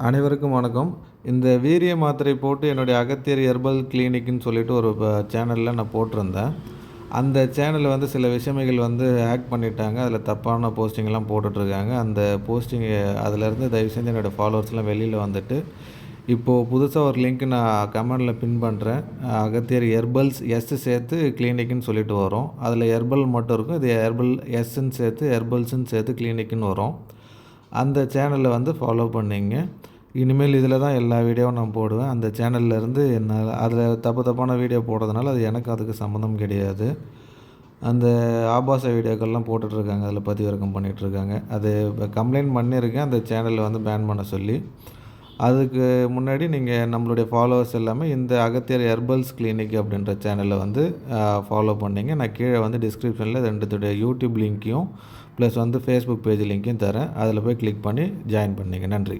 அனைவருக்கும் வணக்கம். இந்த வீரிய மாத்திரை போட்டு என்னுடைய அகத்தியர் ஹெர்பல் கிளினிக்ன்னு சொல்லிட்டு ஒரு சேனலில் நான் போட்டிருந்தேன். அந்த சேனல்ல வந்து சில விஷயங்கள் வந்து ஹேக் பண்ணிட்டாங்க. அதில தப்பான போஸ்டிங்லாம் போட்டுட்ருக்காங்க. அந்த போஸ்டிங் அதிலேருந்து தயவு செஞ்சு என்னோட ஃபாலோவர்ஸ்லாம் வெளியில வந்துட்டு, இப்போது புதுசா ஒரு லிங்க் நான் கமெண்ட்ல பின் பண்ணுறேன். அகத்தியர் ஹெர்பல்ஸ் எஸ் சேர்த்து கிளினிக்ன்னு சொல்லிட்டு வரும். அதில ஹெர்பல் மட்டும் இருக்கும். இது ஹெர்பல் எஸ்ன்னு சேர்த்து ஹெர்பல்ஸ்ன்னு சேர்த்து கிளினிக்ன்னு வரும். அந்த சேனலை வந்து ஃபாலோ பண்ணிங்க. இனிமேல் இதில தான் எல்லா வீடியோவும் நான் போடுவேன். அந்த சேனல்லேருந்து என்னால் அதில் தப்பான வீடியோ போடுறதுனால அது எனக்கு அதுக்கு சம்மந்தம் கிடையாது. அந்த ஆபாச வீடியோக்கள்லாம் போட்டுட்ருக்காங்க. அதில பதிவிறக்கம் பண்ணிகிட்ருக்காங்க. அது கம்ப்ளைண்ட் பண்ணியிருக்கேன் அந்த சேனலை வந்து பேன் பண்ண சொல்லி. அதுக்கு முன்னாடி நீங்கள் நம்மளுடைய ஃபாலோவர்ஸ் எல்லாமே இந்த அகத்தியர் ஹெர்பல்ஸ் கிளினிக் அப்படின்ற சேனலை வந்து ஃபாலோ பண்ணிங்க. நான் கீழே வந்து டிஸ்கிரிப்ஷனில் 2 யூடியூப் லிங்க்கையும் ப்ளஸ் வந்து ஃபேஸ்புக் பேஜ் லிங்க்கையும் தரேன். அதில் போய் கிளிக் பண்ணி ஜாயின் பண்ணிங்க. நன்றி.